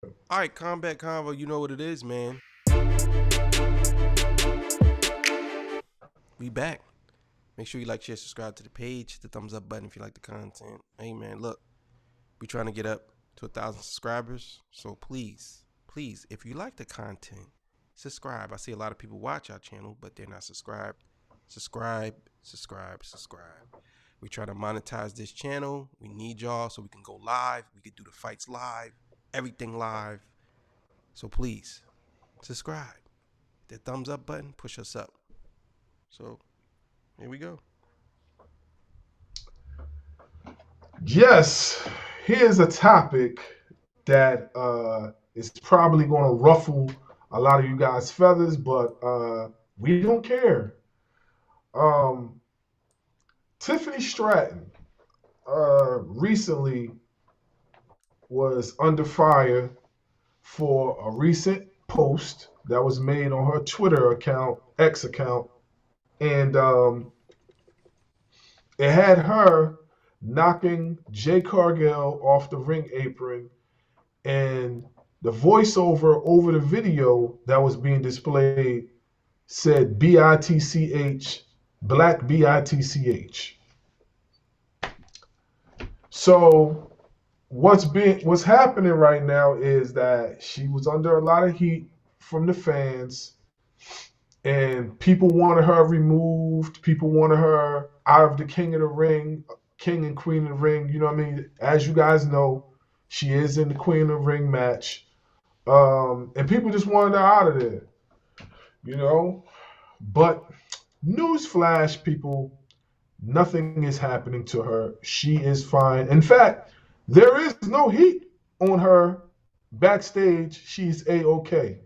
All right, Combat Convo, you know what it is, man. We back. Make sure you like, share, subscribe to the page, hit the thumbs up button if you like the content. Hey, man, look, we trying to get up to 1,000 subscribers. So please, if you like the content, subscribe. I see a lot of people watch our channel, but they're not subscribed. Subscribe. We try to monetize this channel. We need y'all so we can go live. We can do the fights live, everything live. So please, subscribe. The thumbs up button, push us up. So here we go. Yes, here's a topic that is probably going to ruffle a lot of you guys' feathers, but we don't care. Um, Tiffany Stratton recently was under fire for a recent post that was made on her Twitter account, X account, and it had her knocking Jay Cargill off the ring apron, and the voiceover over the video that was being displayed said BITCH, Black BITCH. So what's happening right now is that she was under a lot of heat from the fans, and people wanted her removed. People wanted her out of the King of the Ring, King and Queen of the Ring. You know what I mean? As you guys know, she is in the Queen of the Ring match. And people just wanted her out of there, you know. But newsflash, people, nothing is happening to her. She is fine. In fact, there is no heat on her backstage. She's a-okay,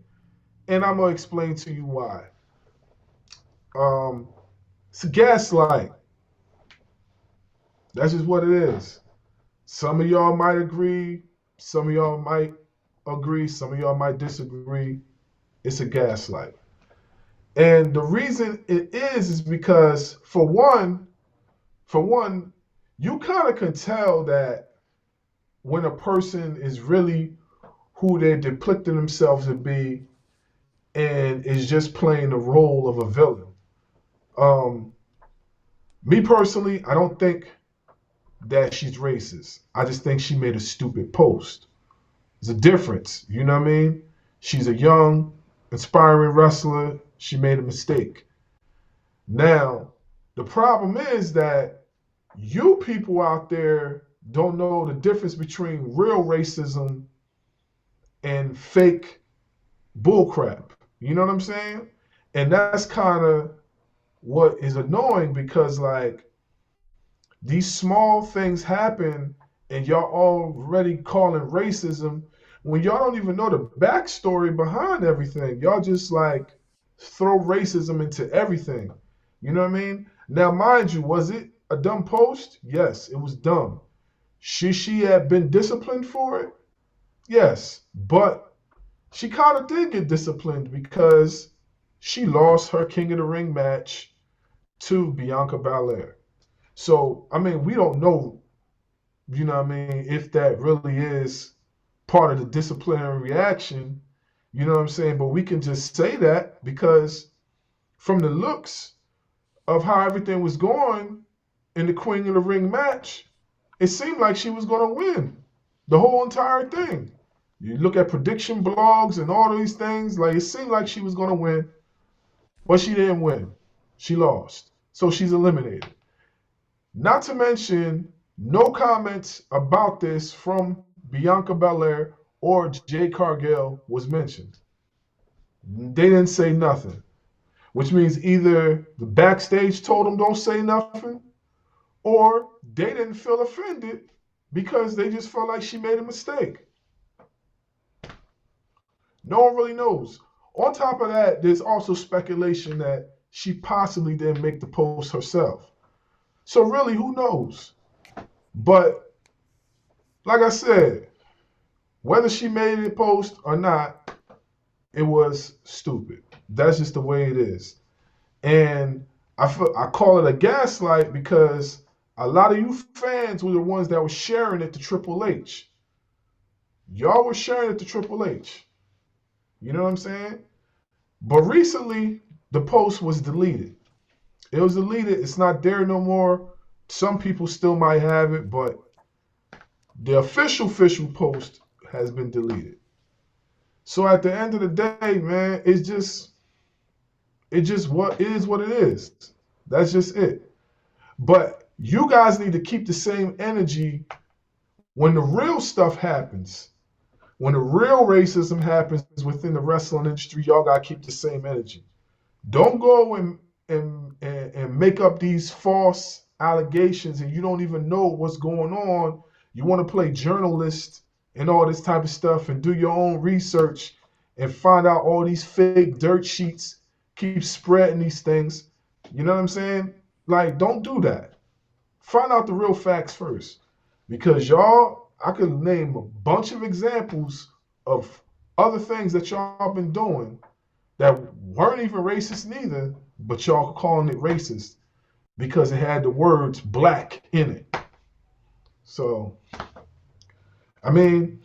and I'm gonna explain to you why. Um, it's a gaslight. That's just what it is. Some of y'all might agree. Some of y'all might agree. Some of y'all might disagree. It's a gaslight. And the reason it is because for one, you kind of can tell that when a person is really who they're depicting themselves to be and is just playing the role of a villain. Um, Me personally, I don't think that she's racist. I just think she made a stupid post. There's a difference, you know what I mean? She's a young, inspiring wrestler. She made a mistake. Now, the problem is that you people out there don't know the difference between real racism and fake bullcrap. You know what I'm saying? And that's kind of what is annoying because, like, these small things happen and y'all already calling racism when y'all don't even know the backstory behind everything. Y'all just like throw racism into everything. You know what I mean? Now, mind you, was it a dumb post? Yes, it was dumb. Should she have been disciplined for it? Yes. But she kind of did get disciplined because she lost her King of the Ring match to Bianca Belair. So, I mean, we don't know, you know what I mean, if that really is part of the disciplinary reaction, you know what I'm saying? But we can just say that because from the looks of how everything was going in the Queen of the Ring match, it seemed like she was going to win the whole entire thing. You look at prediction blogs and all these things, like it seemed like she was going to win, but she didn't win. She lost. So she's eliminated. Not to mention, no comments about this from Bianca Belair or Jay Cargill was mentioned. They didn't say nothing, which means either the backstage told them don't say nothing, or they didn't feel offended because they just felt like she made a mistake. No one really knows. On top of that, there's also speculation that she possibly didn't make the post herself. So really, who knows? But like I said, whether she made it post or not, it was stupid. That's just the way it is. And I call it a gaslight because a lot of you fans were the ones that were sharing it to Triple H. Y'all were sharing it to Triple H. You know what I'm saying? But recently, the post was deleted. It was deleted. It's not there no more. Some people still might have it, but the official post has been deleted. So at the end of the day, man, it just what is what it is. That's just it. But you guys need to keep the same energy when the real stuff happens. When the real racism happens within the wrestling industry, y'all gotta keep the same energy. Don't go and make up these false allegations and you don't even know what's going on. You want to play journalist and all this type of stuff and do your own research and find out all these fake dirt sheets, keep spreading these things. You know what I'm saying? Like, don't do that. Find out the real facts first. Because y'all, I could name a bunch of examples of other things that y'all been doing that weren't even racist neither, but y'all calling it racist because it had the words black in it. So, I mean,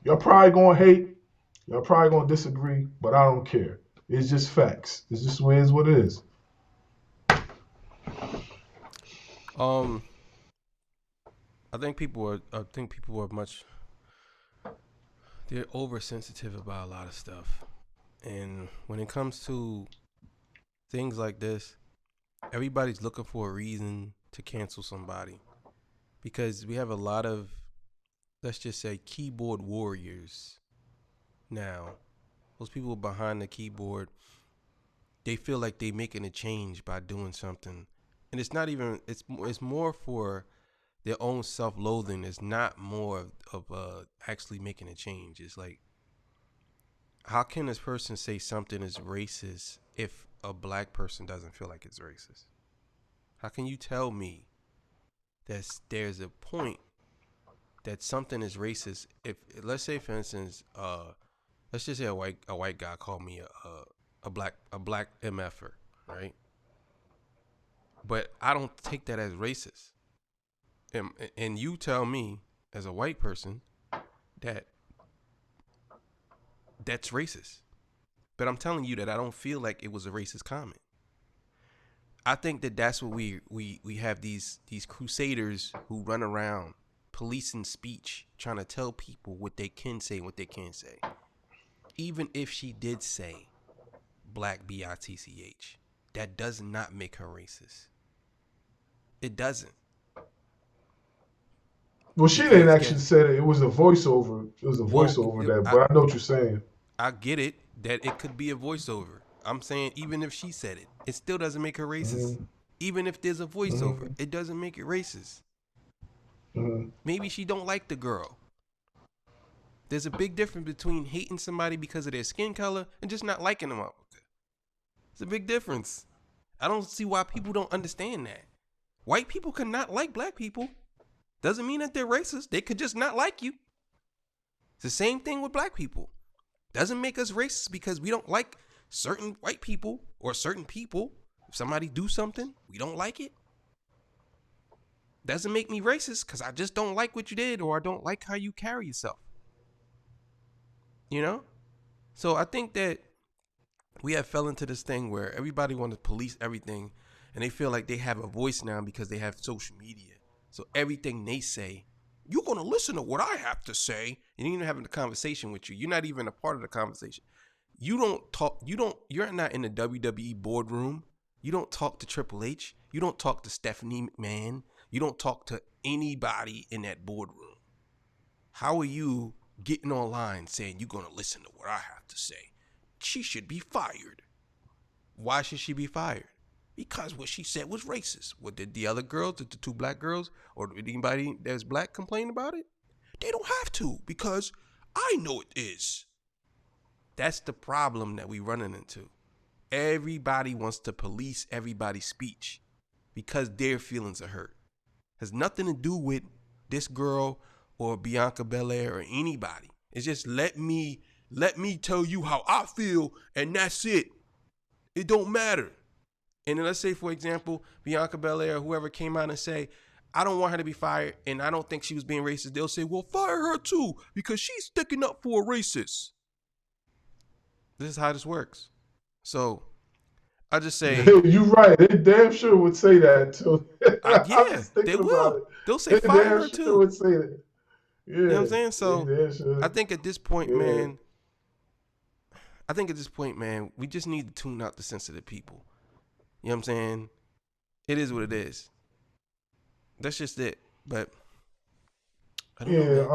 y'all probably gonna hate, y'all probably gonna disagree, but I don't care. It's just facts. It's just what it is what it is. Um, I think people are much. They're oversensitive about a lot of stuff, and when it comes to things like this, everybody's looking for a reason to cancel somebody because we have a lot of, let's just say, keyboard warriors now. Those people behind the keyboard, they feel like they making a change by doing something, and it's not even. It's more for their own self-loathing. It's not more of actually making a change. It's like, how can this person say something is racist if a black person doesn't feel like it's racist? How can you tell me that there's a point that something is racist if, let's say, for instance, let's just say a white guy called me a black mf'er, right? But I don't take that as racist, and you tell me as a white person that that's racist. But I'm telling you that I don't feel like it was a racist comment. I think that that's what we have these crusaders who run around policing speech, trying to tell people what they can say and what they can't say. Even if she did say black bitch, that does not make her racist. It doesn't. Well, she didn't Because actually say that. It was a voiceover. It was a well, voiceover that, but I know what you're saying. I get it that it could be a voiceover. I'm saying even if she said it, it still doesn't make her racist. Mm-hmm. Even if there's a voiceover, Mm-hmm. it doesn't make it racist. Mm-hmm. Maybe she don't like the girl. There's a big difference between hating somebody because of their skin color and just not liking them. It's a big difference. I don't see why people don't understand that. White people cannot like black people. Doesn't mean that they're racist. They could just not like you. It's the same thing with black people. Doesn't make us racist because we don't like certain white people or certain people. If somebody do something, we don't like it. Doesn't make me racist because I just don't like what you did or I don't like how you carry yourself. You know? So I think that we have fell into this thing where everybody wants to police everything and they feel like they have a voice now because they have social media. So everything they say, you're going to listen to what I have to say. And even having a conversation with you. You're not even a part of the conversation. You don't talk. You're not in the WWE boardroom. You don't talk to Triple H. You don't talk to Stephanie McMahon. You don't talk to anybody in that boardroom. How are you getting online saying you're going to listen to what I have to say? She should be fired. Why should she be fired? Because what she said was racist. What did the other girls, did the two black girls, or did anybody that's black complain about it? They don't have to because I know it is. That's the problem that we running into. Everybody wants to police everybody's speech because their feelings are hurt. Has nothing to do with this girl or Bianca Belair or anybody. It's just let me tell you how I feel and that's it. It don't matter. And then let's say, for example, Bianca Belair or whoever came out and say, I don't want her to be fired, and I don't think she was being racist. They'll say, well, fire her too, because she's sticking up for a racist. This is how this works. So I just say, You're right. They damn sure would say that too. I'm yeah, just they thinking about will. it. They'll say They fire damn her sure too. would say that. You know what I'm Yeah, saying? they So damn sure. I think at this point, Yeah, man, we just need to tune out the sensitive people. You know what I'm saying? It is what it is. That's just it. But I don't know, yeah. man.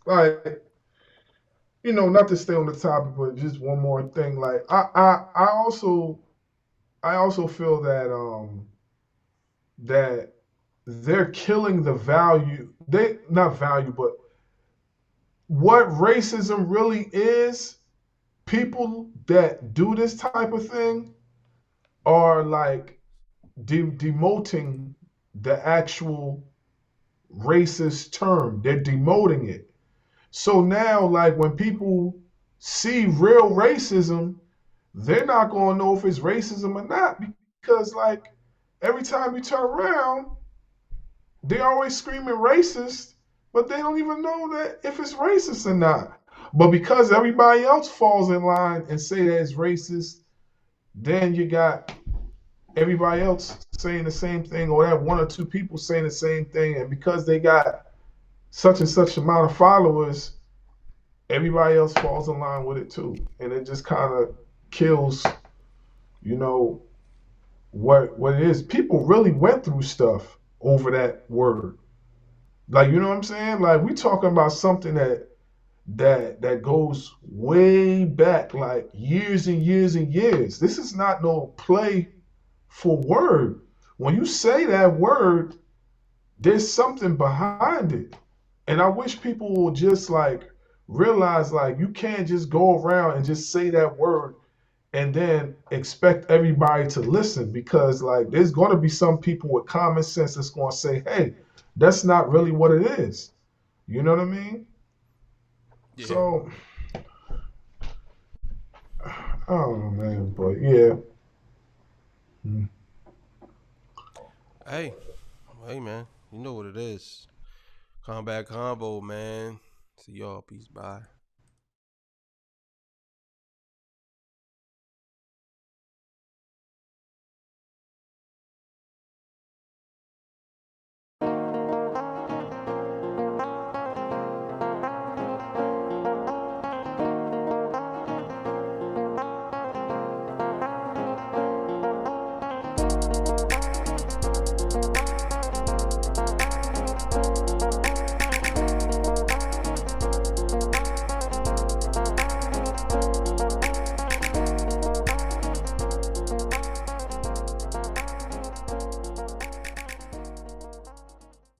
Like not to stay on the topic, but just one more thing. Like I also feel that they're killing the value. They not value, but what racism really is. People that do this type of thing are like demoting the actual racist term. They're demoting it. So now, like when people see real racism, they're not gonna know if it's racism or not because like every time you turn around, they're always screaming racist, but they don't even know that if it's racist or not. But because everybody else falls in line and say that it's racist, then you got everybody else saying the same thing, or that one or two people saying the same thing, and because they got such and such amount of followers, everybody else falls in line with it too, and it just kind of kills, you know, what it is. People really went through stuff over that word. Like you know what I'm saying? Like we talking about something that goes way back, like years and years and years. This is not no play for word. When you say that word, there's something behind it. And I wish people will just like realize like you can't just go around and just say that word and then expect everybody to listen because like there's going to be some people with common sense that's going to say, "Hey, that's not really what it is." You know what I mean? Yeah. So, I don't know, man, but yeah. Mm. Hey, hey, man. You know what it is. Combat Konvo, man. See y'all. Peace. Bye.